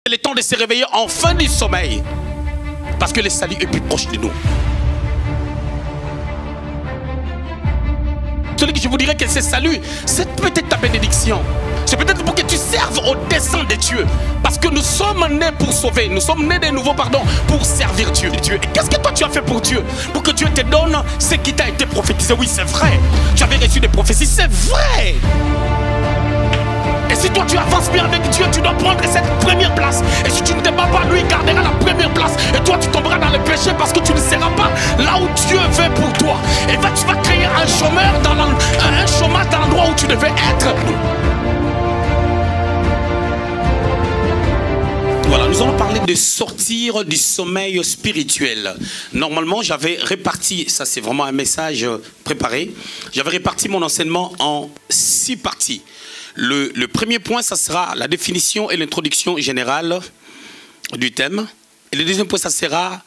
Il est temps de se réveiller en fin du sommeil. Parce que le salut est plus proche de nous. Celui que je vous dirais que ce salut, c'est peut-être ta bénédiction. C'est peut-être pour que tu serves au dessein de Dieu. Parce que nous sommes nés pour sauver. Nous sommes nés de nouveau, pardon, pour servir Dieu. Et qu'est-ce que toi tu as fait pour Dieu? Pour que Dieu te donne ce qui t'a été prophétisé. Oui, c'est vrai. Tu avais reçu des prophéties, c'est vrai. Et si toi tu avances bien avec Dieu, tu dois prendre cette première place. Et si tu ne te bats pas, lui gardera la première place. Et toi tu tomberas dans le péché parce que tu ne seras pas là où Dieu veut pour toi. Et tu vas créer un chômeur un chômage dans l'endroit où tu devais être. Voilà, nous allons parler de sortir du sommeil spirituel. Normalement, j'avais réparti, ça c'est vraiment un message préparé, j'avais réparti mon enseignement en 6 parties. Le premier point, ça sera la définition et l'introduction générale du thème. Et le deuxième point, ça sera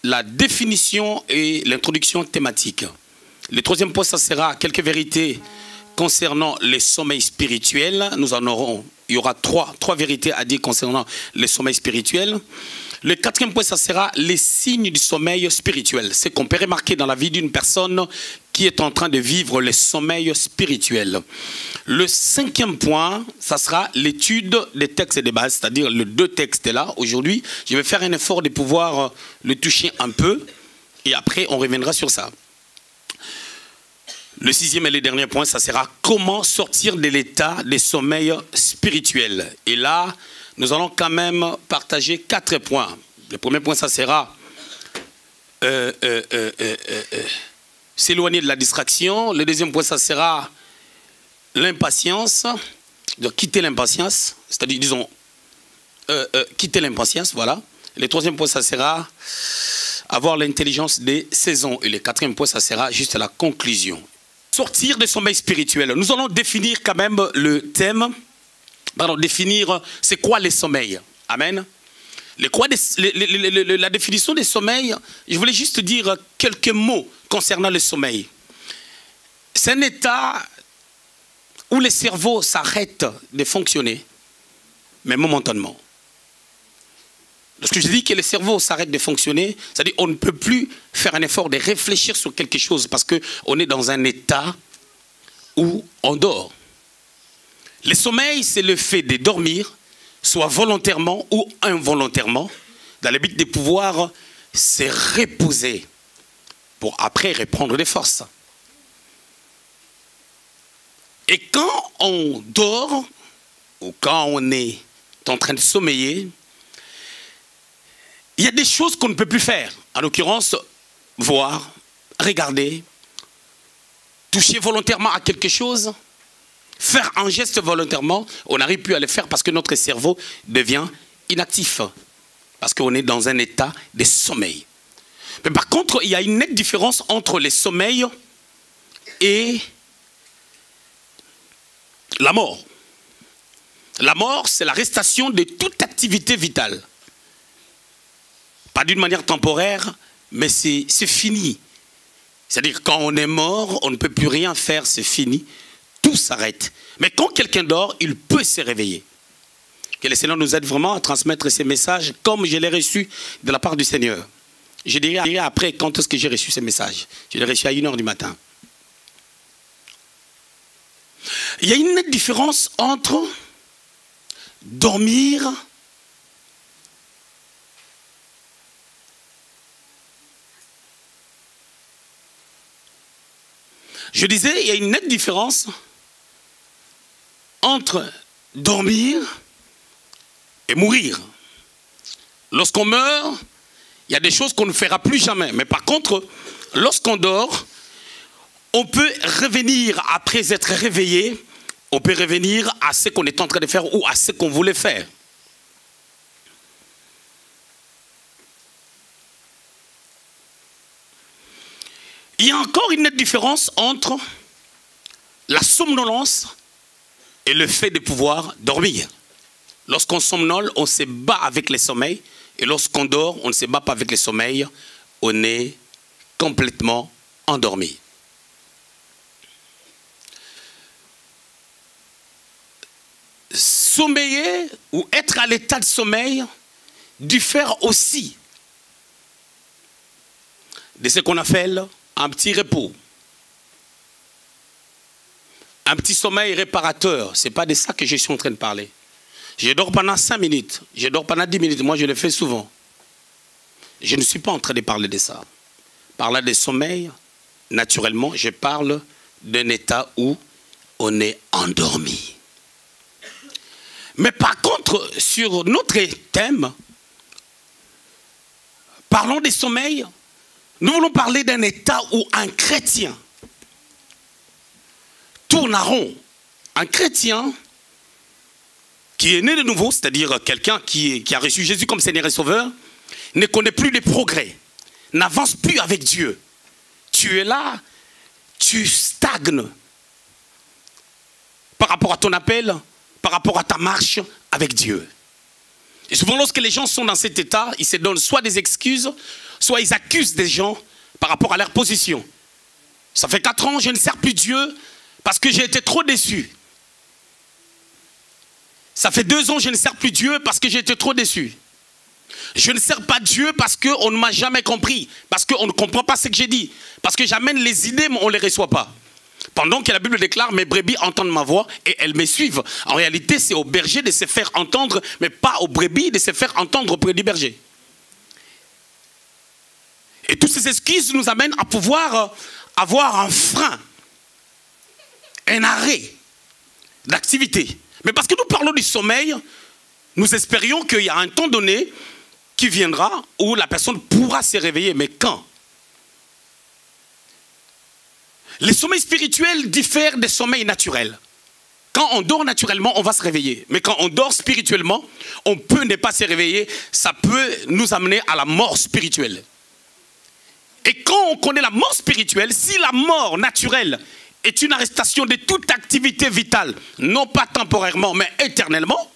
la définition et l'introduction thématique. Le troisième point, ça sera quelques vérités concernant les sommeils spirituels. Il y aura trois vérités à dire concernant les sommeils spirituels. Le quatrième point, ça sera les signes du sommeil spirituel. C'est qu'on peut remarquer dans la vie d'une personne qui est en train de vivre le sommeil spirituel. Le cinquième point, ça sera l'étude des textes de base, c'est-à-dire les 2 textes là. Aujourd'hui, je vais faire un effort de pouvoir le toucher un peu et après on reviendra sur ça. Le 6e et le dernier point, ça sera comment sortir de l'état des sommeils spirituels. Et là, nous allons quand même partager 4 points. Le premier point, ça sera s'éloigner de la distraction. Le deuxième point, ça sera l'impatience, de quitter l'impatience, c'est-à-dire, disons, quitter l'impatience, voilà. Le troisième point, ça sera avoir l'intelligence des saisons. Et le 4e point, ça sera juste la conclusion. Sortir des sommeils spirituels. Nous allons définir quand même le thème, définir c'est quoi les sommeils. Amen. La définition des sommeils, je voulais juste dire quelques mots concernant le sommeil. C'est un état où le cerveau s'arrête de fonctionner, mais momentanément. Lorsque je dis que le cerveau s'arrête de fonctionner, c'est-à-dire qu'on ne peut plus faire un effort de réfléchir sur quelque chose parce qu'on est dans un état où on dort. Le sommeil, c'est le fait de dormir, soit volontairement ou involontairement, dans le but de pouvoir se reposer pour après reprendre des forces. Et quand on dort, ou quand on est en train de sommeiller, il y a des choses qu'on ne peut plus faire. En l'occurrence, voir, regarder, toucher volontairement à quelque chose, faire un geste volontairement, on n'arrive plus à le faire parce que notre cerveau devient inactif. Parce qu'on est dans un état de sommeil. Mais par contre, il y a une nette différence entre le sommeil et la mort. La mort, c'est l'arrestation de toute activité vitale. Pas d'une manière temporaire, mais c'est fini. C'est-à-dire quand on est mort, on ne peut plus rien faire, c'est fini. Tout s'arrête. Mais quand quelqu'un dort, il peut se réveiller. Que le Seigneur nous aide vraiment à transmettre ces messages comme je l'ai reçu de la part du Seigneur. Je dirai après quand est-ce que j'ai reçu ces messages. Je l'ai reçu à 1h du matin. Il y a une nette différence entre dormir Je disais, il y a une nette différence entre dormir et mourir. Lorsqu'on meurt, il y a des choses qu'on ne fera plus jamais. Mais par contre, lorsqu'on dort, on peut revenir après être réveillé, on peut revenir à ce qu'on est en train de faire ou à ce qu'on voulait faire. Il y a encore une nette différence entre la somnolence et le fait de pouvoir dormir. Lorsqu'on somnole, on se bat avec le sommeil. Et lorsqu'on dort, on ne se bat pas avec le sommeil. On est complètement endormi. sommeiller ou être à l'état de sommeil diffère aussi de ce qu'on appelle un petit repos. Un petit sommeil réparateur, ce n'est pas de ça que je suis en train de parler. Je dors pendant 5 minutes, je dors pendant 10 minutes, moi je le fais souvent. Je ne suis pas en train de parler de ça. Parler de sommeil, naturellement, je parle d'un état où on est endormi. Mais par contre, sur notre thème, parlons des sommeils, nous voulons parler d'un état où un chrétien tourne à rond. Un chrétien qui est né de nouveau, c'est-à-dire quelqu'un qui a reçu Jésus comme Seigneur et Sauveur, ne connaît plus les progrès, n'avance plus avec Dieu. Tu es là, tu stagnes par rapport à ton appel, par rapport à ta marche avec Dieu. Et souvent, lorsque les gens sont dans cet état, ils se donnent soit des excuses, soit ils accusent des gens par rapport à leur position. Ça fait 4 ans, je ne sers plus Dieu parce que j'ai été trop déçu. Ça fait 2 ans, je ne sers plus Dieu parce que j'ai été trop déçu. Je ne sers pas Dieu parce qu'on ne m'a jamais compris, parce qu'on ne comprend pas ce que j'ai dit, parce que j'amène les idées, mais on ne les reçoit pas. Pendant que la Bible déclare, mes brebis entendent ma voix et elles me suivent. En réalité, c'est au berger de se faire entendre, mais pas aux brebis de se faire entendre auprès du berger. Et toutes ces excuses nous amènent à pouvoir avoir un frein, un arrêt d'activité. Mais parce que nous parlons du sommeil, nous espérions qu'il y a un temps donné qui viendra où la personne pourra se réveiller. Mais quand? Les sommeils spirituels diffèrent des sommeils naturels. Quand on dort naturellement, on va se réveiller. Mais quand on dort spirituellement, on peut ne pas se réveiller. Ça peut nous amener à la mort spirituelle. Et quand on connaît la mort spirituelle, si la mort naturelle est une arrestation de toute activité vitale, non pas temporairement, mais éternellement,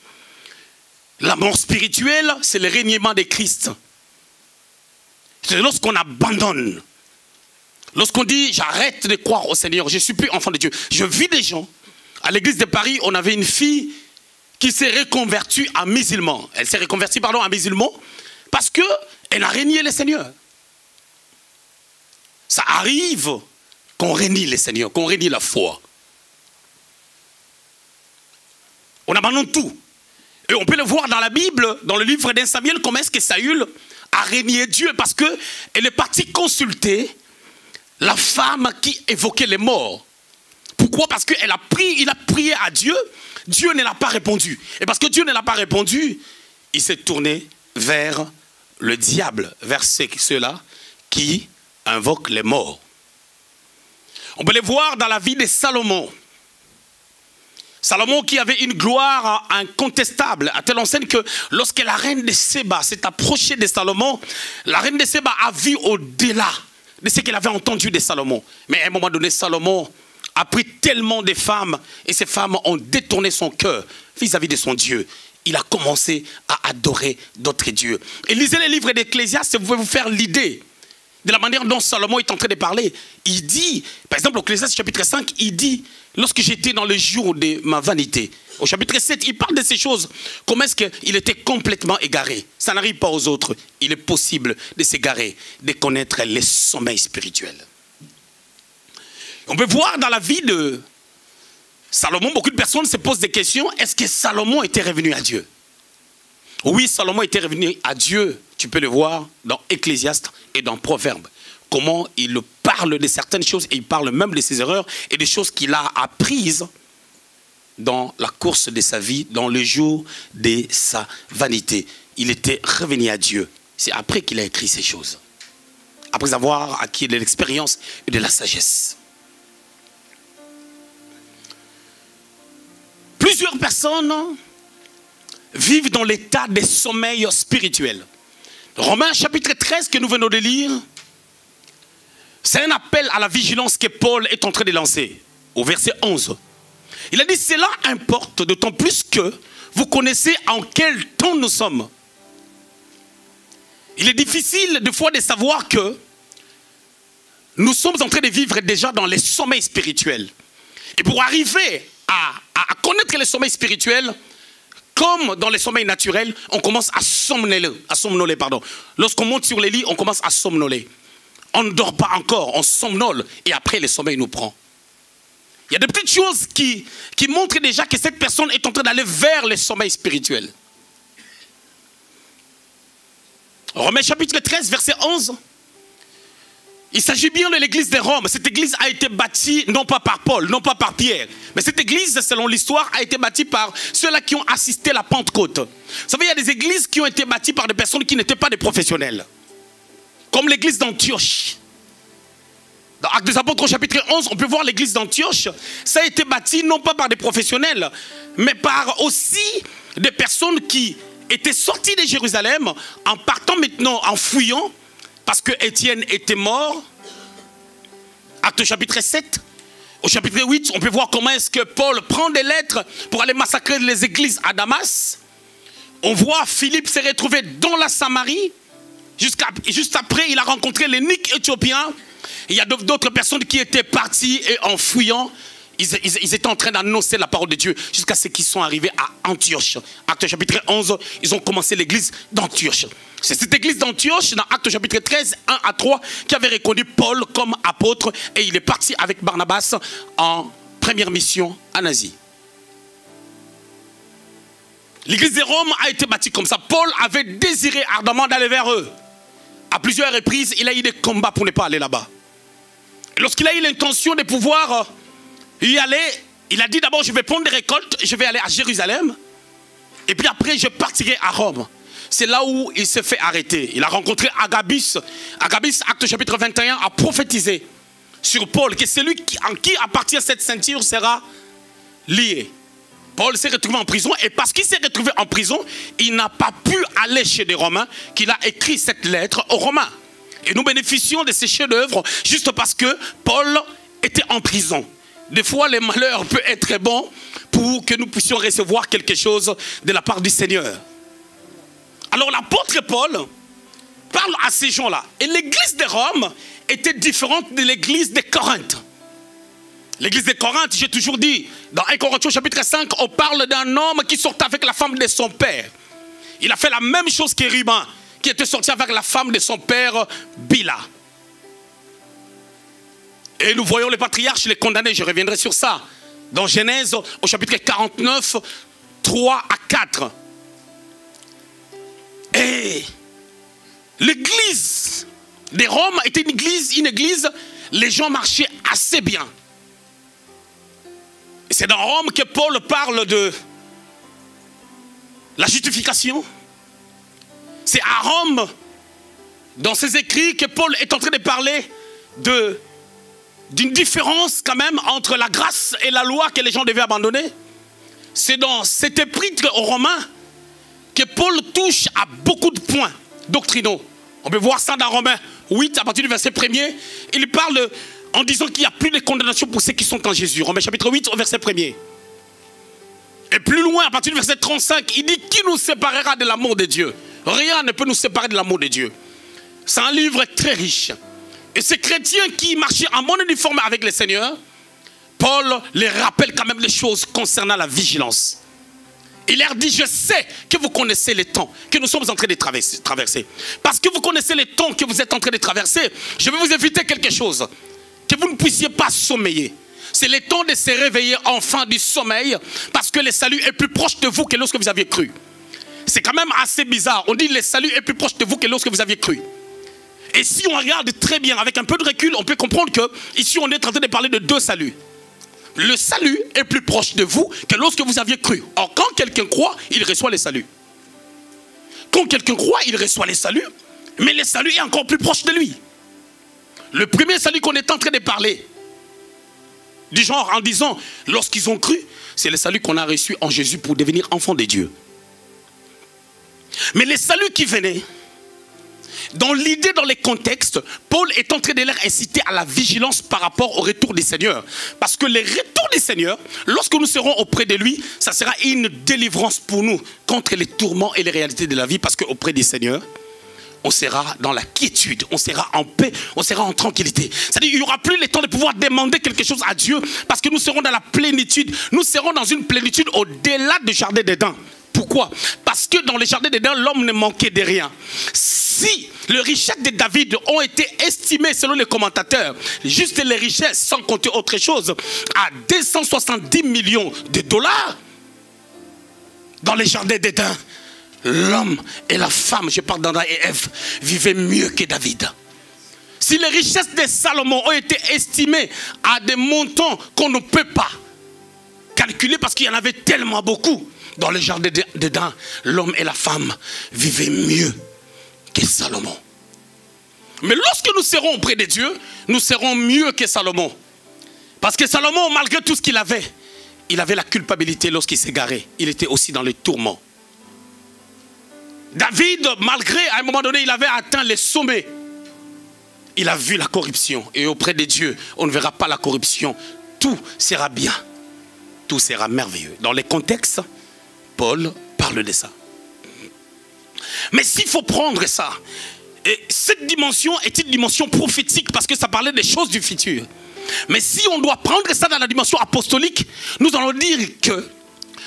la mort spirituelle, c'est le régnement de Christ. C'est lorsqu'on abandonne. Lorsqu'on dit, j'arrête de croire au Seigneur, je ne suis plus enfant de Dieu. Je vis des gens. À l'église de Paris, on avait une fille qui s'est reconvertie en musulman. Elle s'est reconvertie, en musulman, parce qu'elle a régné le Seigneur. Ça arrive qu'on renie le Seigneur, qu'on renie la foi. On abandonne tout. Et on peut le voir dans la Bible, dans le livre d'Un Samuel, comment est-ce que Saül a régné Dieu, parce qu'elle est partie consulter la femme qui évoquait les morts. Pourquoi? Parce qu'il a prié à Dieu, Dieu ne l'a pas répondu. Et parce que Dieu ne l'a pas répondu, il s'est tourné vers le diable, vers ceux-là qui invoquent les morts. On peut les voir dans la vie de Salomon. Salomon qui avait une gloire incontestable, à telle enseigne que lorsque la reine de Séba s'est approchée de Salomon, la reine de Séba a vu au-delà de ce qu'elle avait entendu de Salomon. Mais à un moment donné, Salomon a pris tellement de femmes et ces femmes ont détourné son cœur vis-à-vis de son Dieu. Il a commencé à adorer d'autres dieux. Et lisez les livres d'Ecclésiaste, vous pouvez vous faire l'idée de la manière dont Salomon est en train de parler. Il dit, par exemple, au Ecclésiaste chapitre 5, il dit, lorsque j'étais dans le jour de ma vanité, au chapitre 7, il parle de ces choses. Comment est-ce qu'il était complètement égaré? Ça n'arrive pas aux autres. Il est possible de s'égarer, de connaître les sommeils spirituels. On peut voir dans la vie de Salomon, beaucoup de personnes se posent des questions. Est-ce que Salomon était revenu à Dieu? Oui, Salomon était revenu à Dieu. Tu peux le voir dans Ecclésiaste et dans Proverbes. Comment il parle de certaines choses et il parle même de ses erreurs et des choses qu'il a apprises dans la course de sa vie, dans le jour de sa vanité. Il était revenu à Dieu. C'est après qu'il a écrit ces choses. Après avoir acquis de l'expérience et de la sagesse. Plusieurs personnes vivent dans l'état de sommeil spirituel. Romains chapitre 13 que nous venons de lire, c'est un appel à la vigilance que Paul est en train de lancer, au verset 11. Il a dit, cela importe d'autant plus que vous connaissez en quel temps nous sommes. Il est difficile des fois de savoir que nous sommes en train de vivre déjà dans les sommeils spirituels. Et pour arriver à connaître les sommeils spirituels, comme dans les sommeils naturels, on commence à somnoler. Lorsqu'on monte sur les lits, on commence à somnoler. On ne dort pas encore, on somnole et après le sommeil nous prend. Il y a des petites choses qui montrent déjà que cette personne est en train d'aller vers le sommeil spirituel. Romains chapitre 13, verset 11. Il s'agit bien de l'église de Rome. Cette église a été bâtie non pas par Paul, non pas par Pierre. Mais cette église, selon l'histoire, a été bâtie par ceux-là qui ont assisté à la Pentecôte. Vous savez, il y a des églises qui ont été bâties par des personnes qui n'étaient pas des professionnels. Comme l'église d'Antioche. Dans Actes des Apôtres, chapitre 11, on peut voir l'église d'Antioche. Ça a été bâti non pas par des professionnels, mais par aussi des personnes qui étaient sorties de Jérusalem en partant maintenant, en fouillant, parce que Étienne était mort. Acte chapitre 7. Au chapitre 8, on peut voir comment est-ce que Paul prend des lettres pour aller massacrer les églises à Damas. On voit Philippe s'est retrouvé dans la Samarie. Juste après, il a rencontré l'énigme éthiopien. Il y a d'autres personnes qui étaient parties et en fouillant, ils étaient en train d'annoncer la parole de Dieu jusqu'à ce qu'ils sont arrivés à Antioche. Acte chapitre 11, ils ont commencé l'église d'Antioche. C'est cette église d'Antioche, dans Acte chapitre 13, 1 à 3, qui avait reconnu Paul comme apôtre et il est parti avec Barnabas en première mission en Asie. L'église de Rome a été bâtie comme ça. Paul avait désiré ardemment d'aller vers eux. À plusieurs reprises, il a eu des combats pour ne pas aller là-bas. Lorsqu'il a eu l'intention de pouvoir y aller, il a dit d'abord je vais prendre des récoltes, je vais aller à Jérusalem. Et puis après je partirai à Rome. C'est là où il s'est fait arrêter. Il a rencontré Agabus. Agabus, Acte chapitre 21, a prophétisé sur Paul que celui en qui appartient cette ceinture sera lié. Paul s'est retrouvé en prison et parce qu'il s'est retrouvé en prison, il n'a pas pu aller chez les Romains qu'il a écrit cette lettre aux Romains. Et nous bénéficions de ces chefs-d'œuvre juste parce que Paul était en prison. Des fois, les malheurs peuvent être bons pour que nous puissions recevoir quelque chose de la part du Seigneur. Alors l'apôtre Paul parle à ces gens-là. Et l'église de Rome était différente de l'église de Corinthe. L'église de Corinthe, j'ai toujours dit, dans 1 Corinthiens chapitre 5, on parle d'un homme qui sortait avec la femme de son père. Il a fait la même chose qu'Ériban, qui était sorti avec la femme de son père, Bila. Et nous voyons les patriarches les condamner, je reviendrai sur ça. Dans Genèse, au chapitre 49, 3 à 4. Et l'église de Rome était une église, les gens marchaient assez bien. C'est dans Rome que Paul parle de la justification. C'est à Rome, dans ses écrits, que Paul est en train de parler d'une différence quand même entre la grâce et la loi que les gens devaient abandonner. C'est dans cet épître aux Romains que Paul touche à beaucoup de points doctrinaux. On peut voir ça dans Romains 8, à partir du verset 1er. Il parle en disant qu'il n'y a plus de condamnation pour ceux qui sont en Jésus. Romains chapitre 8, au verset 1er. Et plus loin, à partir du verset 35, il dit « Qui nous séparera de l'amour de Dieu ?» Rien ne peut nous séparer de l'amour de Dieu. C'est un livre très riche. Et ces chrétiens qui marchaient en bon uniforme avec le Seigneur, Paul les rappelle quand même les choses concernant la vigilance. Il leur dit, je sais que vous connaissez les temps que nous sommes en train de traverser. Parce que vous connaissez les temps que vous êtes en train de traverser, je vais vous éviter quelque chose. Que vous ne puissiez pas sommeiller. C'est le temps de se réveiller enfin du sommeil, parce que le salut est plus proche de vous que lorsque vous aviez cru. C'est quand même assez bizarre. On dit le salut est plus proche de vous que lorsque vous aviez cru. Et si on regarde très bien, avec un peu de recul, on peut comprendre que ici on est en train de parler de deux saluts. Le salut est plus proche de vous que lorsque vous aviez cru. Or, quand quelqu'un croit, il reçoit le salut. Quand quelqu'un croit, il reçoit le salut, mais le salut est encore plus proche de lui. Le premier salut qu'on est en train de parler, du genre en disant, lorsqu'ils ont cru, c'est le salut qu'on a reçu en Jésus pour devenir enfant de Dieu. Mais le salut qui venait, dans l'idée, dans les contextes, Paul est en train de leur inciter à la vigilance par rapport au retour du Seigneur. Parce que le retour du Seigneur, lorsque nous serons auprès de lui, ça sera une délivrance pour nous contre les tourments et les réalités de la vie. Parce qu'auprès du Seigneur, on sera dans la quiétude, on sera en paix, on sera en tranquillité. C'est-à-dire qu'il n'y aura plus le temps de pouvoir demander quelque chose à Dieu, parce que nous serons dans la plénitude. Nous serons dans une plénitude au-delà du jardin d'Éden. Pourquoi? Parce que dans le jardin d'Éden, l'homme ne manquait de rien. Si les richesses de David ont été estimées, selon les commentateurs, juste les richesses, sans compter autre chose, à 270 millions de dollars, dans les jardins d'Éden, l'homme et la femme, je parle d'Adam et Ève, vivaient mieux que David. Si les richesses de Salomon ont été estimées à des montants qu'on ne peut pas calculer parce qu'il y en avait tellement beaucoup, dans les jardins d'Éden, l'homme et la femme vivaient mieux que Salomon. Mais lorsque nous serons auprès de Dieu, nous serons mieux que Salomon. Parce que Salomon, malgré tout ce qu'il avait, il avait la culpabilité lorsqu'il s'égarait. Il était aussi dans les tourments. David, malgré, à un moment donné, il avait atteint les sommets. Il a vu la corruption. Et auprès de Dieu, on ne verra pas la corruption. Tout sera bien. Tout sera merveilleux. Dans les contextes, Paul parle de ça. Mais s'il faut prendre ça, et cette dimension est une dimension prophétique parce que ça parlait des choses du futur. Mais si on doit prendre ça dans la dimension apostolique, nous allons dire que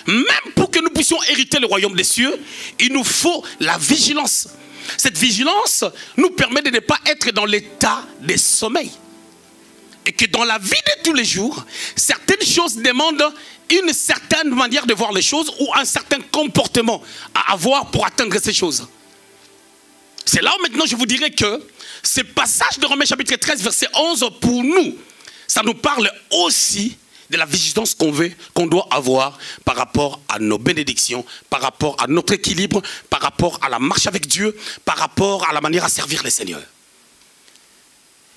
même pour que nous puissions hériter le royaume des cieux, il nous faut la vigilance. Cette vigilance nous permet de ne pas être dans l'état de sommeil. Et que dans la vie de tous les jours, certaines choses demandent une certaine manière de voir les choses ou un certain comportement à avoir pour atteindre ces choses. C'est là où maintenant je vous dirais que ce passage de Romains chapitre 13 verset 11 pour nous, ça nous parle aussi de la vigilance qu'on doit avoir par rapport à nos bénédictions, par rapport à notre équilibre, par rapport à la marche avec Dieu, par rapport à la manière à servir le Seigneur.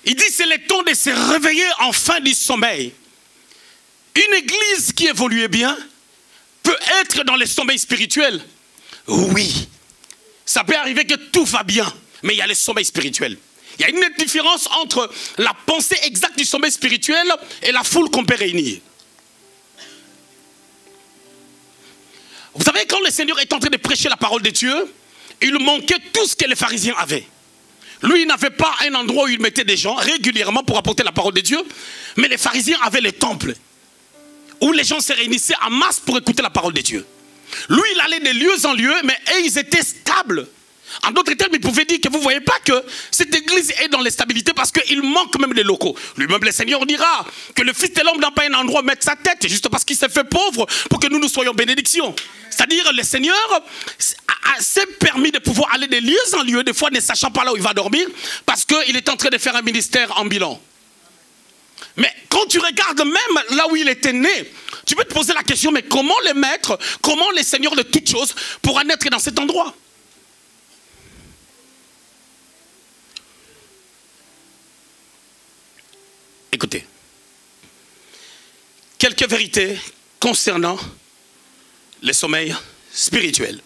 Il dit c'est le temps de se réveiller en fin du sommeil. Une église qui évoluait bien peut être dans le sommeil spirituel. Oui, ça peut arriver que tout va bien, mais il y a le sommeil spirituel. Il y a une différence entre la pensée exacte du sommeil spirituel et la foule qu'on peut réunir. Vous savez, quand le Seigneur est en train de prêcher la parole de Dieu, il manquait tout ce que les pharisiens avaient. Lui, il n'avait pas un endroit où il mettait des gens régulièrement pour apporter la parole de Dieu, mais les pharisiens avaient les temples, où les gens se réunissaient en masse pour écouter la parole de Dieu. Lui, il allait de lieu en lieu, mais ils étaient stables. En d'autres termes, il pouvait dire que vous ne voyez pas que cette église est dans l'instabilité parce qu'il manque même des locaux. Lui-même, le Seigneur dira que le Fils de l'homme n'a pas un endroit où mettre sa tête, juste parce qu'il s'est fait pauvre pour que nous soyons bénédictions. C'est-à-dire, le Seigneur s'est permis de pouvoir aller de lieu en lieu, des fois ne sachant pas là où il va dormir, parce qu'il est en train de faire un ministère ambulant. Mais quand tu regardes même là où il était né, tu peux te poser la question, mais comment les maîtres, comment les seigneurs de toutes choses pourraient naître dans cet endroit? Écoutez, quelques vérités concernant le sommeil spirituel.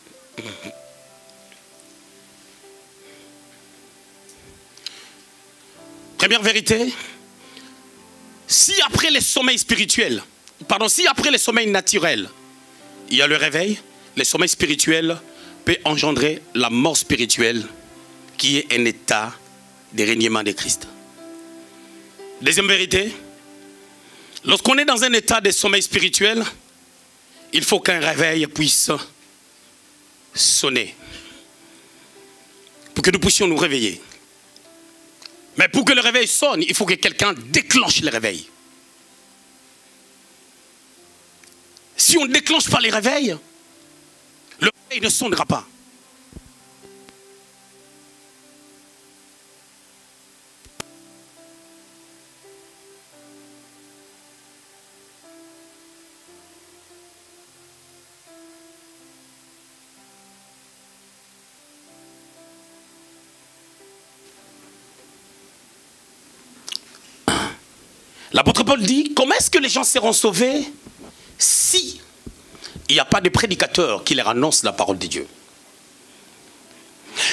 Première vérité, si après le sommeil spirituel, si après le sommeil naturel, il y a le réveil, le sommeil spirituel peut engendrer la mort spirituelle qui est un état de régnement de Christ. Deuxième vérité, lorsqu'on est dans un état de sommeil spirituel, il faut qu'un réveil puisse sonner pour que nous puissions nous réveiller. Mais pour que le réveil sonne, il faut que quelqu'un déclenche le réveil. Si on ne déclenche pas les réveils, le réveil ne sonnera pas. L'apôtre Paul dit, comment est-ce que les gens seront sauvés si il n'y a pas de prédicateur qui leur annonce la parole de Dieu?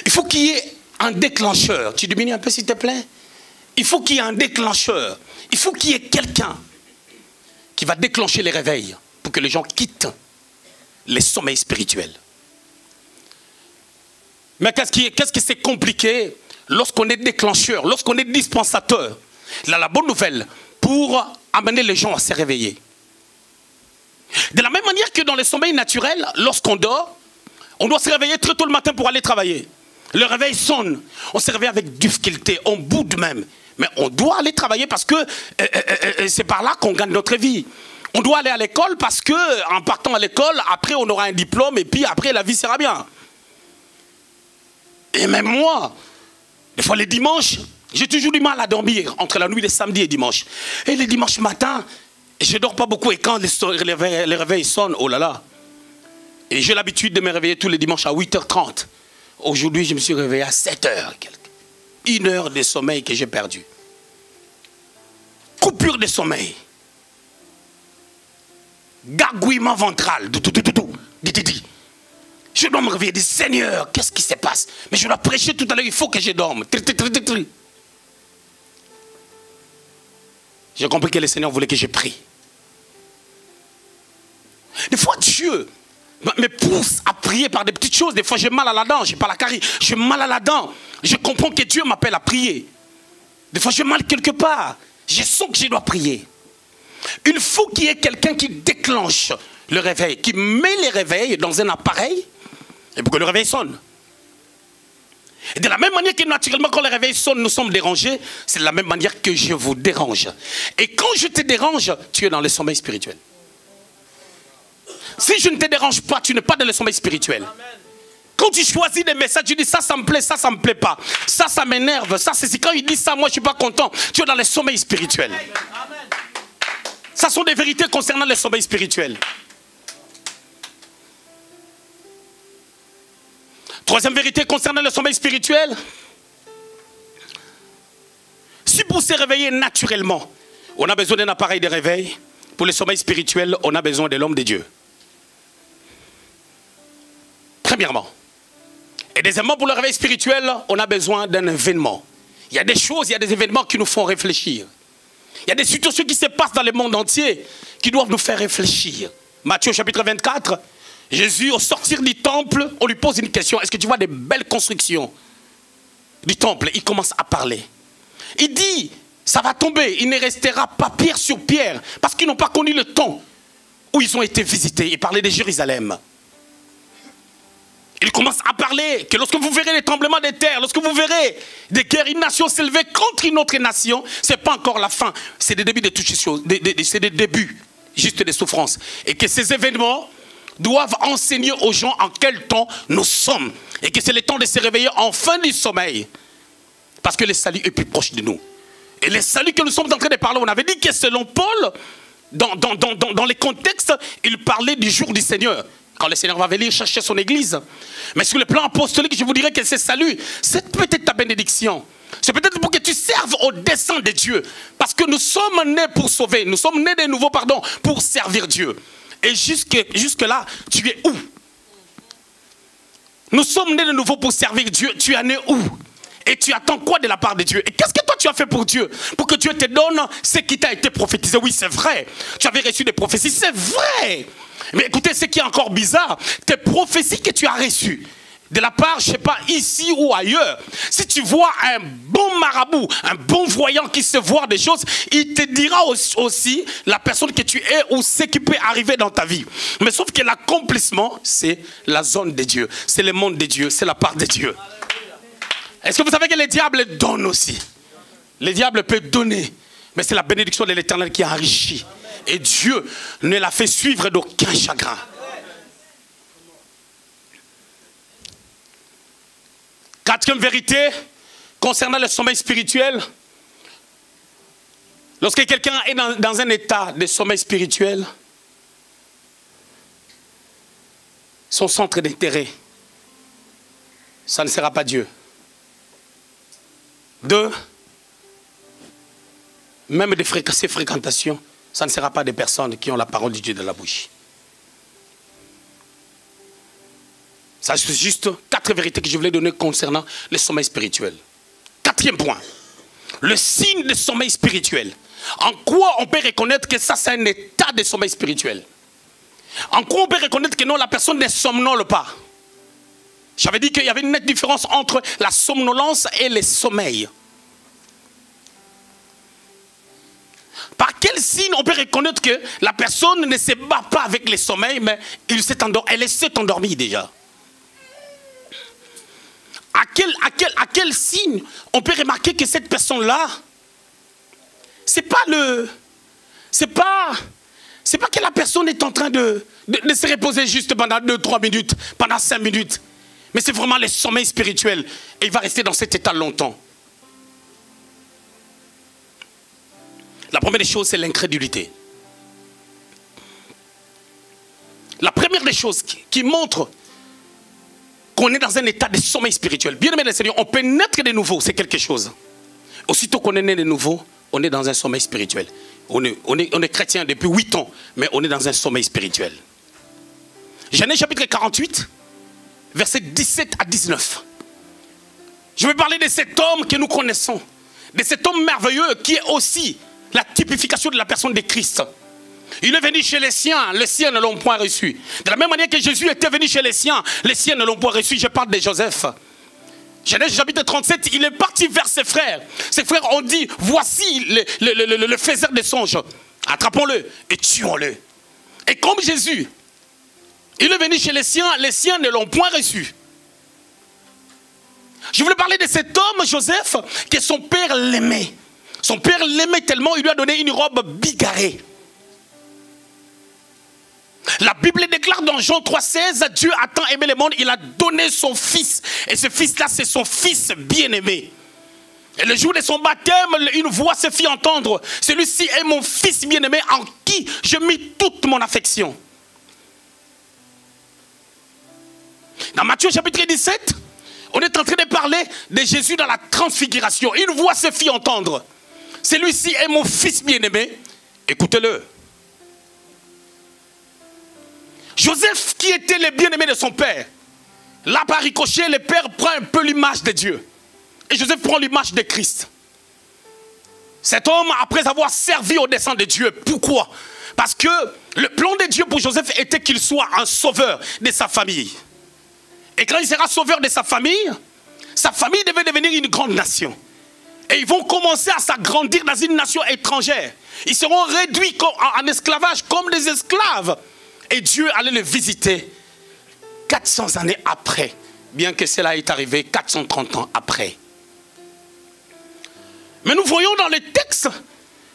Il faut qu'il y ait un déclencheur. Tu diminues un peu s'il te plaît? Il faut qu'il y ait un déclencheur. Il faut qu'il y ait quelqu'un qui va déclencher les réveils pour que les gens quittent les sommeils spirituels. Mais qu'est-ce que c'est compliqué lorsqu'on est déclencheur, lorsqu'on est dispensateur? Là, la bonne nouvelle, pour amener les gens à se réveiller. De la même manière que dans le sommeil naturel, lorsqu'on dort, On doit se réveiller très tôt le matin pour aller travailler. Le réveil sonne. On se réveille avec difficulté, on boude même. Mais on doit aller travailler parce que c'est par là qu'on gagne notre vie. On doit aller à l'école parce que en partant à l'école, après on aura un diplôme et puis après la vie sera bien. Et même moi, des fois les dimanches, j'ai toujours du mal à dormir entre la nuit de samedi et dimanche. Et les dimanches matin, je ne dors pas beaucoup et quand les réveils sonnent, oh là là. Et j'ai l'habitude de me réveiller tous les dimanches à 8h30. Aujourd'hui, je me suis réveillé à 7h. 1 heure de sommeil que j'ai perdu. Coupure de sommeil. Gargouillement ventral. Je dois me réveiller, dire Seigneur, qu'est-ce qui se passe? Mais je dois prêcher tout à l'heure, il faut que je dorme. J'ai compris que le Seigneur voulait que je prie. Des fois, Dieu me pousse à prier par des petites choses. Des fois, j'ai mal à la dent, j'ai pas la carie, j'ai mal à la dent. Je comprends que Dieu m'appelle à prier. Des fois, j'ai mal quelque part. Je sens que je dois prier. Il faut qu'il y ait quelqu'un qui déclenche le réveil, qui met les réveils dans un appareil et pour que le réveil sonne. Et de la même manière que naturellement, quand le réveil sonne, nous sommes dérangés, c'est de la même manière que je vous dérange. Et quand je te dérange, tu es dans le sommeil spirituel. Si je ne te dérange pas, tu n'es pas dans le sommeil spirituel. Quand tu choisis des messages, tu dis ça me plaît, ça me plaît pas. Ça m'énerve, ça c'est quand il dit ça, moi je suis pas content. Tu es dans le sommeil spirituel. Ça sont des vérités concernant le sommeil spirituel. Troisième vérité concernant le sommeil spirituel. Si pour se réveiller naturellement, on a besoin d'un appareil de réveil, pour le sommeil spirituel, on a besoin de l'homme de Dieu. Premièrement. Et deuxièmement, pour le réveil spirituel, on a besoin d'un événement. Il y a des choses, il y a des événements qui nous font réfléchir. Il y a des situations qui se passent dans le monde entier qui doivent nous faire réfléchir. Matthieu chapitre 24, Jésus, au sortir du temple, on lui pose une question. Est-ce que tu vois des belles constructions du temple? Il commence à parler. Il dit, ça va tomber, il ne restera pas pierre sur pierre, parce qu'ils n'ont pas connu le temps où ils ont été visités. Il parlait de Jérusalem. Il commence à parler que lorsque vous verrez les tremblements de terre, lorsque vous verrez des guerres, une nation s'élever contre une autre nation, ce n'est pas encore la fin, c'est le début de toutes ces choses, c'est le début juste des souffrances. Et que ces événements doivent enseigner aux gens en quel temps nous sommes. Et que c'est le temps de se réveiller en fin du sommeil. Parce que le salut est plus proche de nous. Et le salut que nous sommes en train de parler, on avait dit que selon Paul, dans les contextes, il parlait du jour du Seigneur. Quand le Seigneur va venir chercher son église. Mais sur le plan apostolique, je vous dirais que ce salut, c'est peut-être ta bénédiction. C'est peut-être pour que tu serves au dessein de Dieu. Parce que nous sommes nés pour sauver. Nous sommes nés de nouveau, pardon, pour servir Dieu. Et jusque-là, tu es où? Nous sommes nés de nouveau pour servir Dieu. Tu es né où? Et tu attends quoi de la part de Dieu? Et qu'est-ce que toi tu as fait pour Dieu? Pour que Dieu te donne ce qui t'a été prophétisé. Oui, c'est vrai. Tu avais reçu des prophéties, c'est vrai. Mais écoutez, ce qui est encore bizarre, tes prophéties que tu as reçues, de la part, je ne sais pas, ici ou ailleurs, si tu vois un bon marabout, un bon voyant qui se voit des choses, il te dira aussi la personne que tu es ou ce qui peut arriver dans ta vie. Mais sauf que l'accomplissement, c'est la zone de Dieu, c'est le monde de Dieu, c'est la part de Dieu. Est-ce que vous savez que le diable donne aussi? Le diable peut donner, mais c'est la bénédiction de l'Éternel qui enrichit. Et Dieu ne l'a fait suivre d'aucun chagrin. Quatrième vérité concernant le sommeil spirituel. Lorsque quelqu'un est dans un état de sommeil spirituel, son centre d'intérêt, ça ne sera pas Dieu. 2, même ces fréquentations, ça ne sera pas des personnes qui ont la parole de Dieu dans la bouche. Ça, c'est juste 4 vérités que je voulais donner concernant le sommeil spirituel. 4e point. Le signe de sommeil spirituel. En quoi on peut reconnaître que ça, c'est un état de sommeil spirituel? En quoi on peut reconnaître que non, la personne ne somnole pas? J'avais dit qu'il y avait une nette différence entre la somnolence et le sommeil. Par quel signe on peut reconnaître que la personne ne se bat pas avec le sommeil, mais elle s'est endormie déjà? À quel signe on peut remarquer que cette personne-là, c'est pas que la personne est en train de se reposer juste pendant 2-3 minutes, pendant 5 minutes. Mais c'est vraiment le sommeil spirituel. Et il va rester dans cet état longtemps. La première des choses, c'est l'incrédulité. La première des choses qui montre qu'on est dans un état de sommeil spirituel. Bien aimé le Seigneur, on peut naître de nouveau, c'est quelque chose. Aussitôt qu'on est né de nouveau, on est dans un sommeil spirituel. On est chrétien depuis 8 ans, mais on est dans un sommeil spirituel. Genèse chapitre 48, versets 17 à 19. Je vais parler de cet homme que nous connaissons, de cet homme merveilleux qui est aussi la typification de la personne de Christ. Il est venu chez les siens ne l'ont point reçu. De la même manière que Jésus était venu chez les siens ne l'ont point reçu. Je parle de Joseph. Genèse chapitre 37, il est parti vers ses frères. Ses frères ont dit, voici le faiseur des songes. Attrapons-le et tuons-le. Et comme Jésus, il est venu chez les siens ne l'ont point reçu. Je voulais parler de cet homme, Joseph, que son père l'aimait. Son père l'aimait tellement, il lui a donné une robe bigarrée. La Bible déclare dans Jean 3,16, Dieu a tant aimé le monde, il a donné son fils. Et ce fils-là, c'est son fils bien-aimé. Et le jour de son baptême, une voix se fit entendre. Celui-ci est mon fils bien-aimé en qui je mis toute mon affection. Dans Matthieu chapitre 17, on est en train de parler de Jésus dans la transfiguration. Une voix se fit entendre. Celui-ci est mon fils bien-aimé. Écoutez-le. Joseph, qui était le bien-aimé de son père, là par ricochet, le père prend un peu l'image de Dieu. Et Joseph prend l'image de Christ. Cet homme, après avoir servi au dessein de Dieu, pourquoi? Parce que le plan de Dieu pour Joseph était qu'il soit un sauveur de sa famille. Et quand il sera sauveur de sa famille devait devenir une grande nation. Et ils vont commencer à s'agrandir dans une nation étrangère. Ils seront réduits en esclavage comme des esclaves. Et Dieu allait le visiter 400 années après. Bien que cela est arrivé 430 ans après. Mais nous voyons dans le texte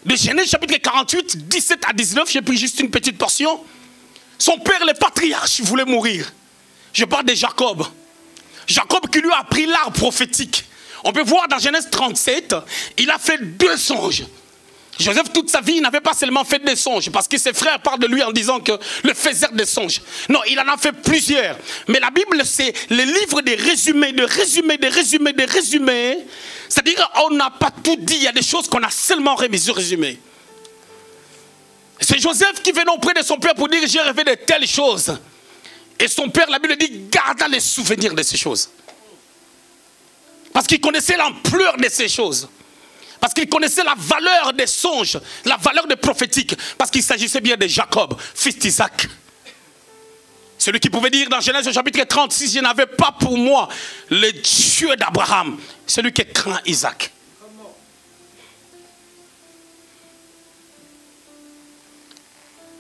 de Genèse chapitre 48, 17 à 19, j'ai pris juste une petite portion. Son père, le patriarche, voulait mourir. Je parle de Jacob. Jacob qui lui a appris l'art prophétique. On peut voir dans Genèse 37, il a fait 2 songes. Joseph, toute sa vie, il n'avait pas seulement fait des songes, parce que ses frères parlent de lui en disant que le faiseur des songes. Non, il en a fait plusieurs. Mais la Bible, c'est le livre des résumés, de résumés. C'est-à-dire qu'on n'a pas tout dit, il y a des choses qu'on a seulement résumées. C'est Joseph qui venait auprès de son père pour dire, j'ai rêvé de telles choses. Et son père, la Bible dit, garda les souvenirs de ces choses. Parce qu'il connaissait l'ampleur de ces choses. Parce qu'il connaissait la valeur des songes, la valeur des prophétiques. Parce qu'il s'agissait bien de Jacob, fils d'Isaac. Celui qui pouvait dire dans Genèse chapitre 30, si je n'avais pas pour moi le Dieu d'Abraham, celui qui craint Isaac.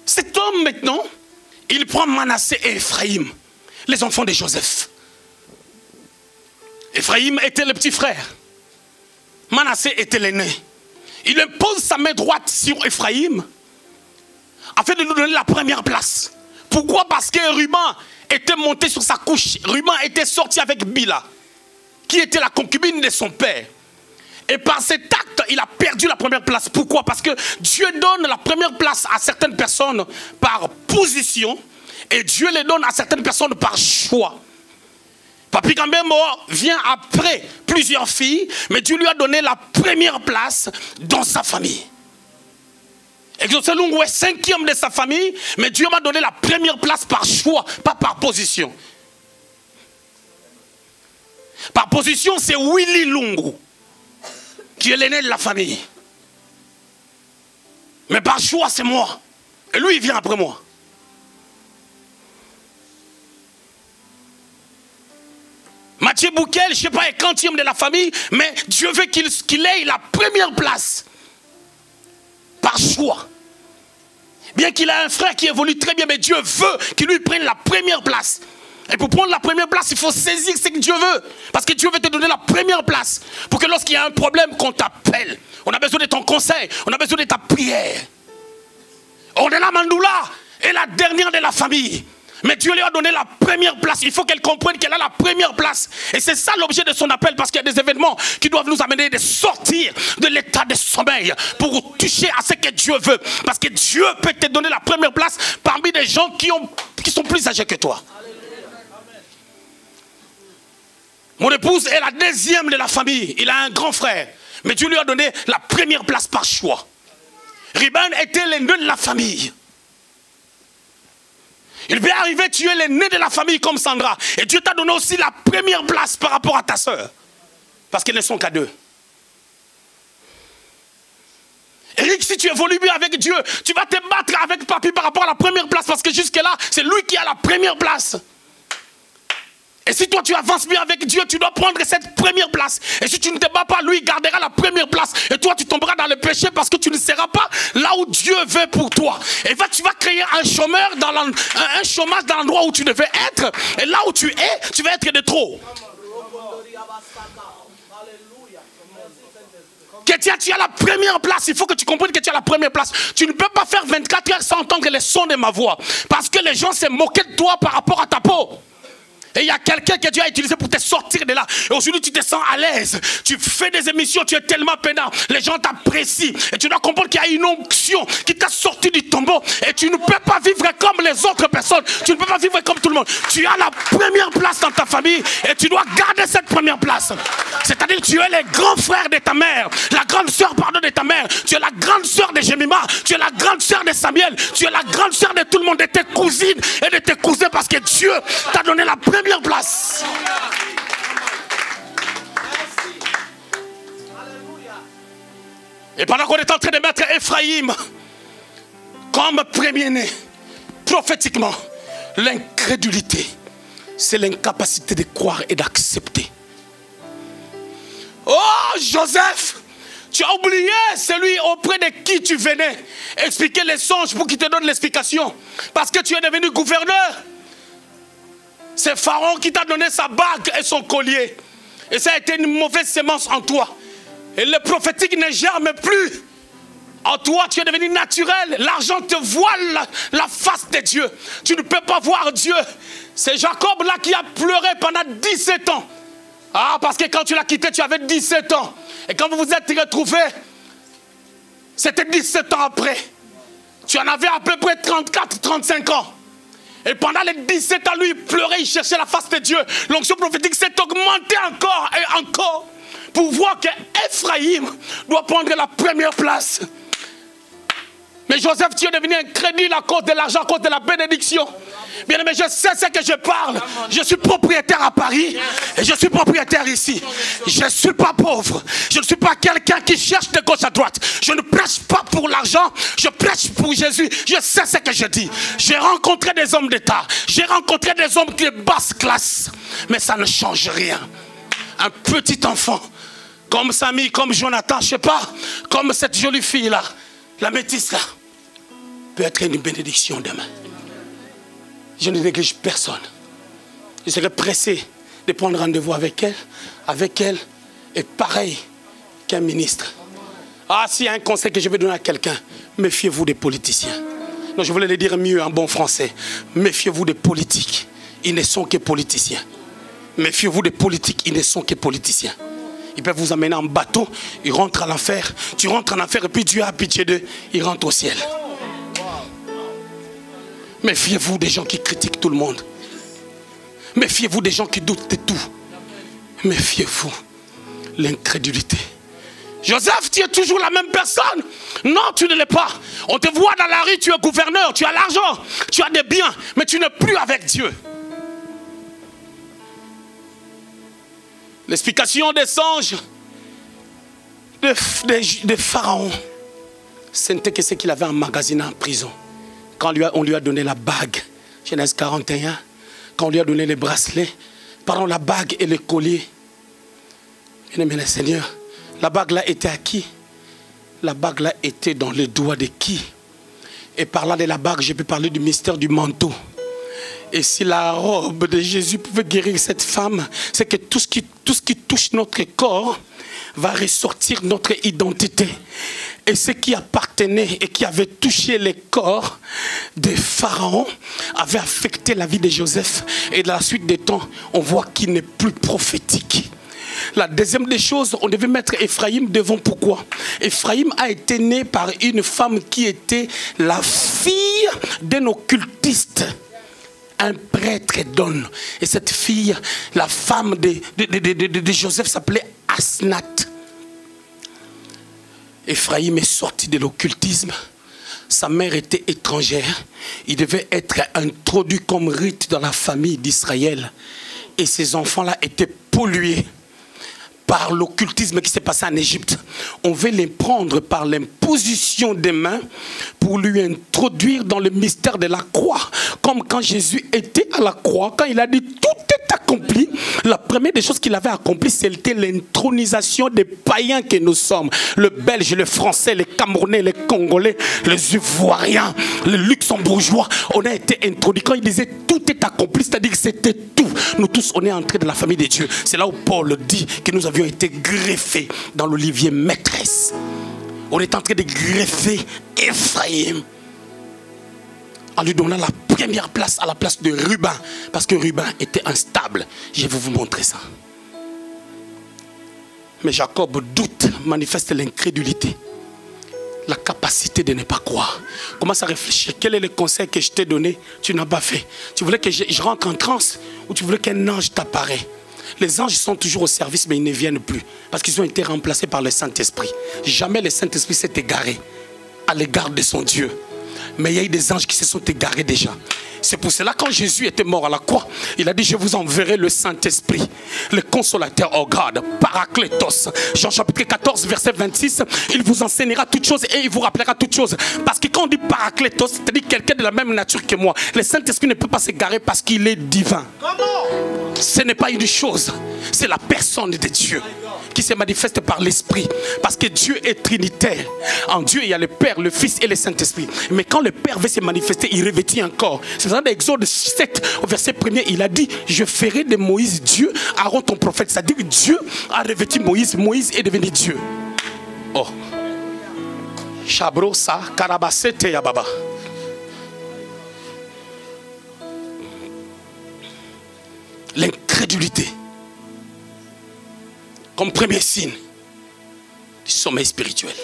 Cet homme maintenant, il prend Manassé et Ephraïm, les enfants de Joseph. Ephraïm était le petit frère. Manassé était l'aîné. Il impose sa main droite sur Ephraïm afin de nous donner la première place. Pourquoi? Parce que Ruben était monté sur sa couche. Ruben était sorti avec Bila, qui était la concubine de son père. Et par cet acte, il a perdu la première place. Pourquoi? Parce que Dieu donne la première place à certaines personnes par position et Dieu les donne à certaines personnes par choix. Papi Kambembo vient après plusieurs filles, mais Dieu lui a donné la première place dans sa famille. Exoselungu est 5e de sa famille, mais Dieu m'a donné la première place par choix, pas par position. Par position, c'est Willy Lungu, qui est l'aîné de la famille. Mais par choix, c'est moi. Et lui, il vient après moi. Mathieu Bouquel, je ne sais pas, est 40e de la famille, mais Dieu veut qu'il ait la première place. Par choix. Bien qu'il a un frère qui évolue très bien, mais Dieu veut qu'il lui prenne la première place. Et pour prendre la première place, il faut saisir ce que Dieu veut. Parce que Dieu veut te donner la première place. Pour que lorsqu'il y a un problème, qu'on t'appelle. On a besoin de ton conseil. On a besoin de ta prière. On est là, Mandoula est la dernière de la famille. Mais Dieu lui a donné la première place. Il faut qu'elle comprenne qu'elle a la première place. Et c'est ça l'objet de son appel. Parce qu'il y a des événements qui doivent nous amener de sortir de l'état de sommeil. Pour toucher à ce que Dieu veut. Parce que Dieu peut te donner la première place parmi des gens qui sont plus âgés que toi. Mon épouse est la deuxième de la famille. Il a un grand frère. Mais Dieu lui a donné la première place par choix. Riban était l'aîné de la famille. Il peut arriver, tu es l'aîné de la famille comme Sandra. Et Dieu t'a donné aussi la première place par rapport à ta soeur. Parce qu'elles ne sont qu'à deux. Eric, si tu évolues bien avec Dieu, tu vas te battre avec papy par rapport à la première place. Parce que jusque-là, c'est lui qui a la première place. Et si toi tu avances bien avec Dieu, tu dois prendre cette première place. Et si tu ne te bats pas, lui gardera la première place. Et toi tu tomberas dans le péché parce que tu ne seras pas là où Dieu veut pour toi. Et tu vas créer un chômage dans l'endroit où tu devais être. Et là où tu es, tu vas être de trop. Kétia, tu as la première place. Il faut que tu comprennes que tu as la première place. Tu ne peux pas faire 24 heures sans entendre les sons de ma voix. Parce que les gens se moquaient de toi par rapport à ta peau. Et il y a quelqu'un que Dieu a utilisé pour te sortir de là. Et aujourd'hui, tu te sens à l'aise. Tu fais des émissions, tu es tellement peinard. Les gens t'apprécient. Et tu dois comprendre qu'il y a une onction qui t'a sorti du tombeau. Et tu ne peux pas vivre comme les autres personnes. Tu ne peux pas vivre comme tout le monde. Tu as la première place dans ta famille. Et tu dois garder cette première place. C'est-à-dire que tu es le grand frère de ta mère. La grande sœur, pardon, de ta mère. Tu es la grande sœur de Jemima. Tu es la grande sœur de Samuel. Tu es la grande sœur de tout le monde, de tes cousines et de tes cousins. Parce que Dieu t'a donné la première place. Et pendant qu'on est en train de mettre Ephraïm comme premier-né, prophétiquement, l'incrédulité, c'est l'incapacité de croire et d'accepter. Oh Joseph, tu as oublié celui auprès de qui tu venais expliquer les songes pour qu'il te donne l'explication. Parce que tu es devenu gouverneur. C'est Pharaon qui t'a donné sa bague et son collier. Et ça a été une mauvaise sémence en toi. Et le prophétique ne germe plus. En toi, tu es devenu naturel. L'argent te voile la face de Dieu. Tu ne peux pas voir Dieu. C'est Jacob là qui a pleuré pendant 17 ans. Ah, parce que quand tu l'as quitté, tu avais 17 ans. Et quand vous vous êtes retrouvés, c'était 17 ans après. Tu en avais à peu près 34, 35 ans. Et pendant les 17 ans, lui, il pleurait, il cherchait la face de Dieu. L'onction prophétique s'est augmentée encore et encore pour voir qu'Ephraïm doit prendre la première place. Mais Joseph, tu es devenu incrédule à cause de l'argent, à cause de la bénédiction. Bien aimé, je sais ce que je parle. Je suis propriétaire à Paris et je suis propriétaire ici. Je ne suis pas pauvre. Je ne suis pas quelqu'un qui cherche de gauche à droite. Je ne prêche pas pour l'argent. Je prêche pour Jésus. Je sais ce que je dis. J'ai rencontré des hommes d'État. J'ai rencontré des hommes de basse classe. Mais ça ne change rien. Un petit enfant comme Samy, comme Jonathan, je ne sais pas, comme cette jolie fille-là, la métisse là, peut être une bénédiction demain. Je ne néglige personne. Je serai pressé de prendre rendez-vous avec elle est pareil qu'un ministre. Ah, s'il y a un conseil que je vais donner à quelqu'un, méfiez-vous des politiciens. Non, je voulais le dire mieux en bon français. Méfiez-vous des politiques. Ils ne sont que politiciens. Méfiez-vous des politiques, ils ne sont que politiciens. Ils peuvent vous amener en bateau, ils rentrent à l'enfer. Tu rentres en enfer et puis Dieu a pitié d'eux, ils rentrent au ciel. Méfiez-vous des gens qui critiquent tout le monde. Méfiez-vous des gens qui doutent de tout. Méfiez-vous. L'incrédulité. Joseph, tu es toujours la même personne. Non, tu ne l'es pas. On te voit dans la rue, tu es gouverneur, tu as l'argent, tu as des biens, mais tu n'es plus avec Dieu. L'explication des songes de Pharaon, ce n'était que ce qu'il avait emmagasiné en prison. Quand on lui a donné la bague, Genèse 41, quand on lui a donné les bracelets, pardon, la bague et le collier. Bien aimé le Seigneur, la bague là était à qui? La bague là était dans le doigt de qui? Et parlant de la bague, je peux parler du mystère du manteau. Et si la robe de Jésus pouvait guérir cette femme, c'est que tout ce qui touche notre corps va ressortir notre identité. Et ce qui appartenait et qui avait touché les corps des pharaons avait affecté la vie de Joseph. Et dans la suite des temps, on voit qu'il n'est plus prophétique. La deuxième des choses, on devait mettre Ephraïm devant. Pourquoi? Ephraïm a été né par une femme qui était la fille d'un occultiste. Un prêtre donne. Et cette fille, la femme de Joseph s'appelait Asnath. Ephraïm est sorti de l'occultisme. Sa mère était étrangère. Il devait être introduit comme rite dans la famille d'Israël. Et ces enfants-là étaient pollués par l'occultisme qui s'est passé en Égypte. On veut les prendre par l'imposition des mains pour lui introduire dans le mystère de la croix. Comme quand Jésus était à la croix, quand il a dit tout est accompli, la première des choses qu'il avait accompli, c'était l'intronisation des païens que nous sommes. Le Belge, le Français, les Camerounais, les Congolais, les Ivoiriens, les Luxembourgeois. On a été introduits. Quand il disait tout est accompli, c'est-à-dire que c'était tout. Nous tous, on est entrés dans la famille de Dieu. C'est là où Paul dit que nous avions été greffés dans l'olivier maîtresse. On est en train de greffer Ephraïm en lui donnant la première place à la place de Ruben, parce que Ruben était instable. Je vais vous montrer ça. Mais Jacob doute, manifeste l'incrédulité, la capacité de ne pas croire. Commence à réfléchir. Quel est le conseil que je t'ai donné? Tu n'as pas fait. Tu voulais que je rentre en transe, ou tu voulais qu'un ange t'apparaît? Les anges sont toujours au service, mais ils ne viennent plus. Parce qu'ils ont été remplacés par le Saint-Esprit. Jamais le Saint-Esprit s'est égaré à l'égard de son Dieu. Mais il y a eu des anges qui se sont égarés déjà. C'est pour cela, quand Jésus était mort à la croix, il a dit, je vous enverrai le Saint-Esprit, le consolateur, oh God, Paraclétos. Jean chapitre 14, verset 26, il vous enseignera toutes choses et il vous rappellera toutes choses. Parce que quand on dit Paraclétos, c'est-à-dire quelqu'un de la même nature que moi. Le Saint-Esprit ne peut pas s'égarer parce qu'il est divin. Ce n'est pas une chose, c'est la personne de Dieu qui se manifeste par l'Esprit. Parce que Dieu est trinitaire. En Dieu, il y a le Père, le Fils et le Saint-Esprit. Mais quand le Père veut se manifester, il revêtit un corps. C'est dans l'Exode 7, au verset 1er, il a dit, je ferai de Moïse Dieu, Aaron ton prophète. C'est-à-dire que Dieu a revêti Moïse, Moïse est devenu Dieu. Oh. Chabro sa karabasete ya baba. L'incrédulité comme premier signe du sommeil spirituel.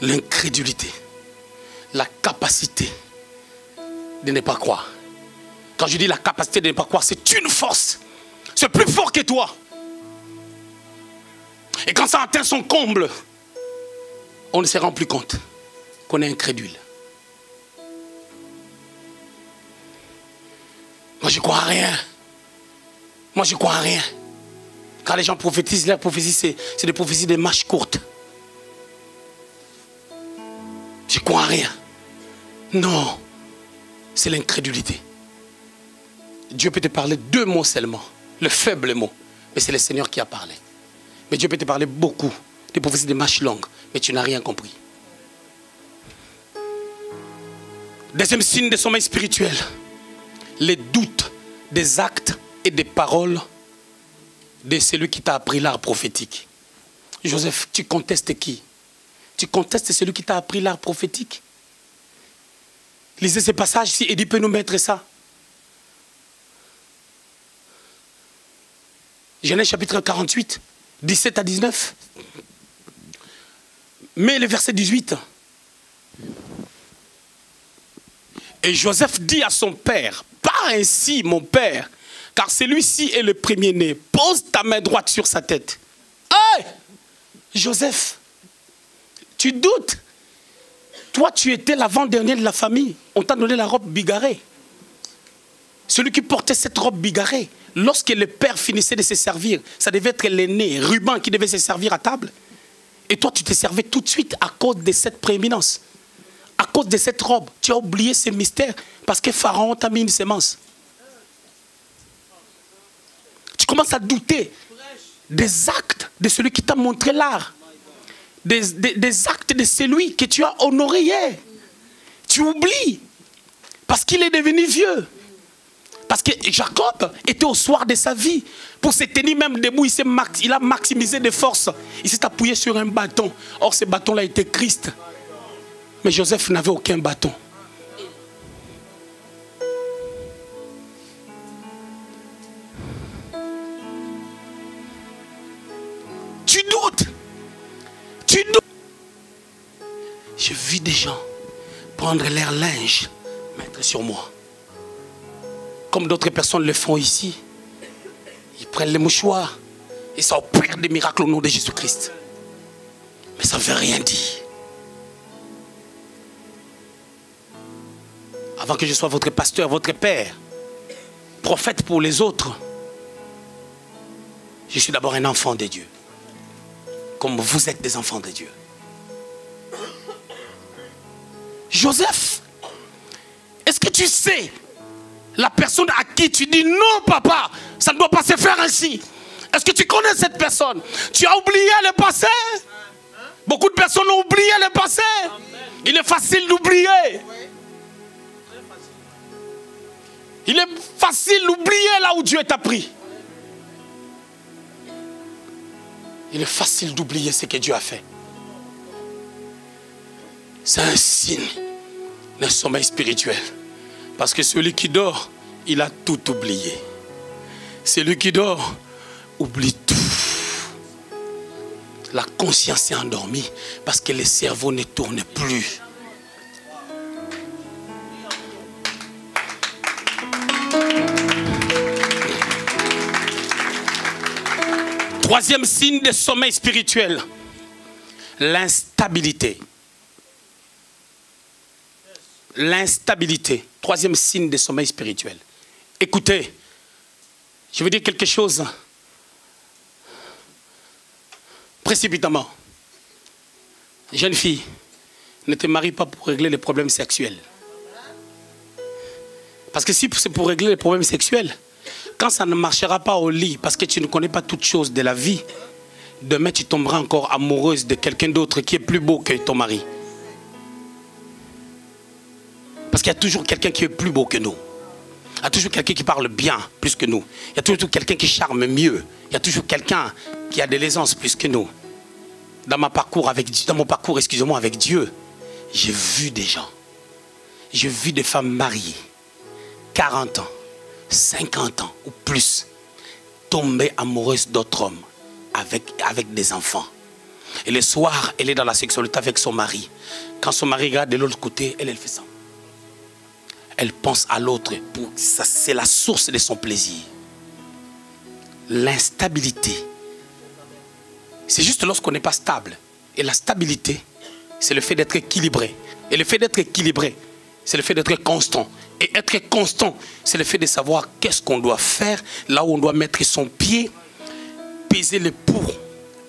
L'incrédulité, la capacité de ne pas croire. Quand je dis la capacité de ne pas croire, c'est une force. C'est plus fort que toi. Et quand ça atteint son comble, on ne se rend plus compte qu'on est incrédule. Moi, je ne crois à rien. Moi, je ne crois à rien. Quand les gens prophétisent, leurs prophéties, c'est des prophéties de marche courte. Je ne crois à rien. Non, c'est l'incrédulité. Dieu peut te parler 2 mots seulement, le faible mot, mais c'est le Seigneur qui a parlé. Mais Dieu peut te parler beaucoup, des prophéties de marche longue, mais tu n'as rien compris. Deuxième signe de sommeil spirituel, les doutes des actes et des paroles de celui qui t'a appris l'art prophétique. Joseph, tu contestes qui? Tu contestes celui qui t'a appris l'art prophétique? Lisez ce passage, si Eddie peut nous mettre ça. Genèse chapitre 48, 17 à 19. Mais le verset 18. Et Joseph dit à son père, pas ainsi mon père, car celui-ci est le premier-né. Pose ta main droite sur sa tête. Hey! Joseph, tu doutes. Toi, tu étais l'avant-dernier de la famille. On t'a donné la robe bigarrée. Celui qui portait cette robe bigarrée, lorsque le père finissait de se servir, ça devait être l'aîné, Ruben, qui devait se servir à table. Et toi, tu te servais tout de suite à cause de cette prééminence. À cause de cette robe. Tu as oublié ce mystère parce que Pharaon t'a mis une sémence. Tu commences à douter des actes de celui qui t'a montré l'art. Des actes de celui que tu as honoré hier. Tu oublies. Parce qu'il est devenu vieux. Parce que Jacob était au soir de sa vie. Pour se tenir même debout, il a maximisé des forces. Il s'est appuyé sur un bâton. Or, ce bâton-là était Christ. Mais Joseph n'avait aucun bâton. Tu doutes. Tu doutes. J'ai vu des gens prendre leur linge, mettre sur moi. Comme d'autres personnes le font ici. Ils prennent les mouchoirs et ça opère des miracles au nom de Jésus-Christ. Mais ça ne veut rien dire. Avant que je sois votre pasteur, votre père, prophète pour les autres, je suis d'abord un enfant de Dieu. Comme vous êtes des enfants de Dieu. Joseph, est-ce que tu sais la personne à qui tu dis non papa, ça ne doit pas se faire ainsi? Est-ce que tu connais cette personne? Tu as oublié le passé? Beaucoup de personnes ont oublié le passé. Il est facile d'oublier. Il est facile d'oublier là où Dieu t'a pris. Il est facile d'oublier ce que Dieu a fait. C'est un signe d'un sommeil spirituel. Parce que celui qui dort, il a tout oublié. Celui qui dort, oublie tout. La conscience est endormie parce que le cerveau ne tourne plus. Troisième signe de sommeil spirituel, l'instabilité. L'instabilité. Troisième signe de sommeil spirituel. Écoutez, je veux dire quelque chose précipitamment. Jeune fille, ne te marie pas pour régler les problèmes sexuels. Parce que si c'est pour régler les problèmes sexuels, quand ça ne marchera pas au lit, parce que tu ne connais pas toutes choses de la vie, demain tu tomberas encore amoureuse de quelqu'un d'autre qui est plus beau que ton mari. Parce qu'il y a toujours quelqu'un qui est plus beau que nous. Il y a toujours quelqu'un qui parle bien plus que nous. Il y a toujours quelqu'un qui charme mieux. Il y a toujours quelqu'un qui a de l'aisance plus que nous. Dans mon parcours avec Dieu, j'ai vu des gens. J'ai vu des femmes mariées, 40 ans, 50 ans ou plus, tomber amoureuses d'autres hommes avec des enfants. Et le soir, elle est dans la sexualité avec son mari. Quand son mari regarde de l'autre côté, elle fait ça. Elle pense à l'autre. C'est la source de son plaisir. L'instabilité. C'est juste lorsqu'on n'est pas stable. Et la stabilité, c'est le fait d'être équilibré. Et le fait d'être équilibré, c'est le fait d'être constant. Et être constant, c'est le fait de savoir qu'est-ce qu'on doit faire, là où on doit mettre son pied, peser le pour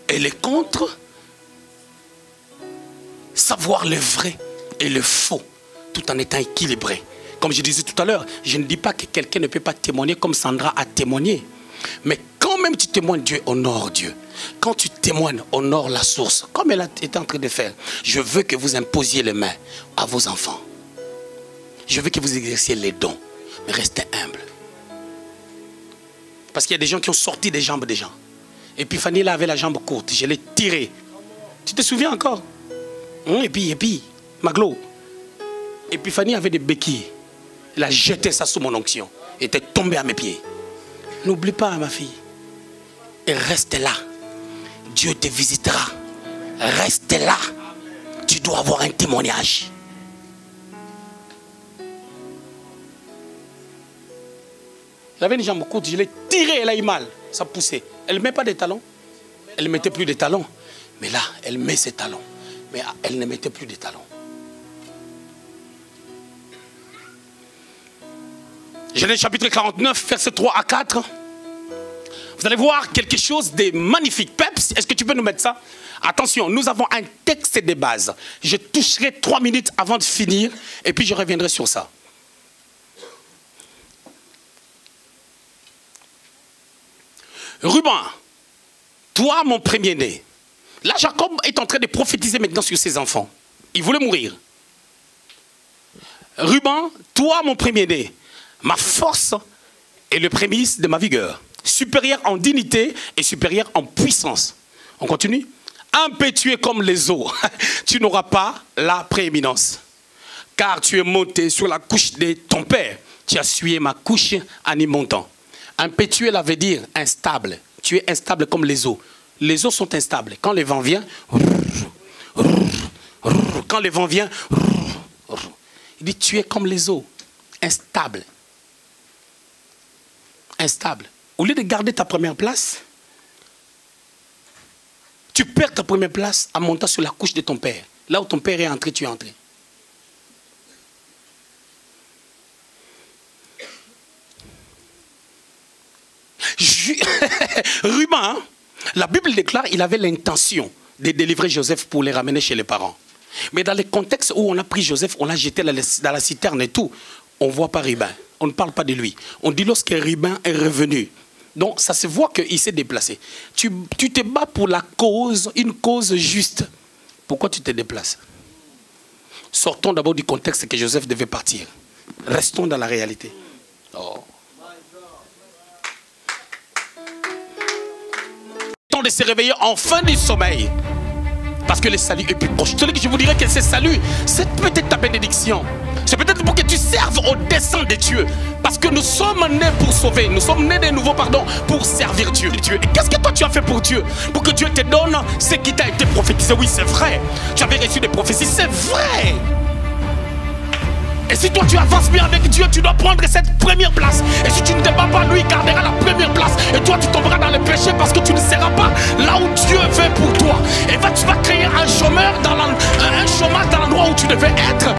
et le contre, savoir le vrai et le faux, tout en étant équilibré. Comme je disais tout à l'heure, je ne dis pas que quelqu'un ne peut pas témoigner comme Sandra a témoigné. Mais quand même tu témoignes, Dieu honore Dieu. Quand tu témoignes, honore la source. Comme elle était en train de faire. Je veux que vous imposiez les mains à vos enfants. Je veux que vous exerciez les dons. Mais restez humble. Parce qu'il y a des gens qui ont sorti des jambes des gens. Et puis Fanny là avait la jambe courte. Je l'ai tirée. Tu te souviens encore? Et puis, Maglo. Et puis Fanny avait des béquilles. Elle a jeté ça sous mon onction. Elle était tombée à mes pieds. N'oublie pas, ma fille. Et reste là. Dieu te visitera. Reste là. Tu dois avoir un témoignage. Elle avait une jambe courte. Je l'ai tirée. Elle a eu mal. Ça poussait. Elle ne met pas de talons. Elle ne mettait plus de talons. Mais là, elle met ses talons. Mais elle ne mettait plus de talons. Genèse chapitre 49, versets 3 à 4. Vous allez voir quelque chose de magnifique. Peps, est-ce que tu peux nous mettre ça? Attention, nous avons un texte de base. Je toucherai 3 minutes avant de finir et puis je reviendrai sur ça. Ruben, toi mon premier-né. Là, Jacob est en train de prophétiser maintenant sur ses enfants. Il voulait mourir. Ruben, toi mon premier-né. Ma force est le prémisse de ma vigueur. Supérieur en dignité et supérieur en puissance. On continue. Impétueux comme les eaux, tu n'auras pas la prééminence. Car tu es monté sur la couche de ton père. Tu as essuyé ma couche en y montant. Impétueux, ça veut dire instable. Tu es instable comme les eaux. Les eaux sont instables. Quand le vent vient, quand le vent vient, il dit tu es comme les eaux, instable. Instable. Au lieu de garder ta première place, tu perds ta première place en montant sur la couche de ton père. Là où ton père est entré, tu es entré. Ruben, la Bible déclare qu'il avait l'intention de délivrer Joseph pour les ramener chez les parents. Mais dans le contexte où on a pris Joseph, on l'a jeté dans la citerne et tout, on ne voit pas Ruben. On ne parle pas de lui. On dit lorsque Ruben est revenu. Donc ça se voit qu'il s'est déplacé. Tu te bats pour la cause, une cause juste. Pourquoi tu te déplaces? Sortons d'abord du contexte que Joseph devait partir. Restons dans la réalité. Oh. Temps de se réveiller en fin du sommeil. Parce que le salut est plus proche. Je vous dirais que ce salut, c'est peut-être ta bénédiction. C'est peut-être pour que tu serves au dessein de Dieu. Parce que nous sommes nés pour sauver. Nous sommes nés de nouveau, pardon, pour servir Dieu. Et qu'est-ce que toi tu as fait pour Dieu? Pour que Dieu te donne ce qui t'a été prophétisé. Oui, c'est vrai. Tu avais reçu des prophéties, c'est vrai. Et si toi tu avances bien avec Dieu, tu dois prendre cette première place. Et si tu ne te bats pas, lui gardera la première place. Et toi tu tomberas dans le péché parce que tu ne seras pas là où Dieu veut pour toi. Et tu vas créer un chômage dans l'endroit où tu devais être.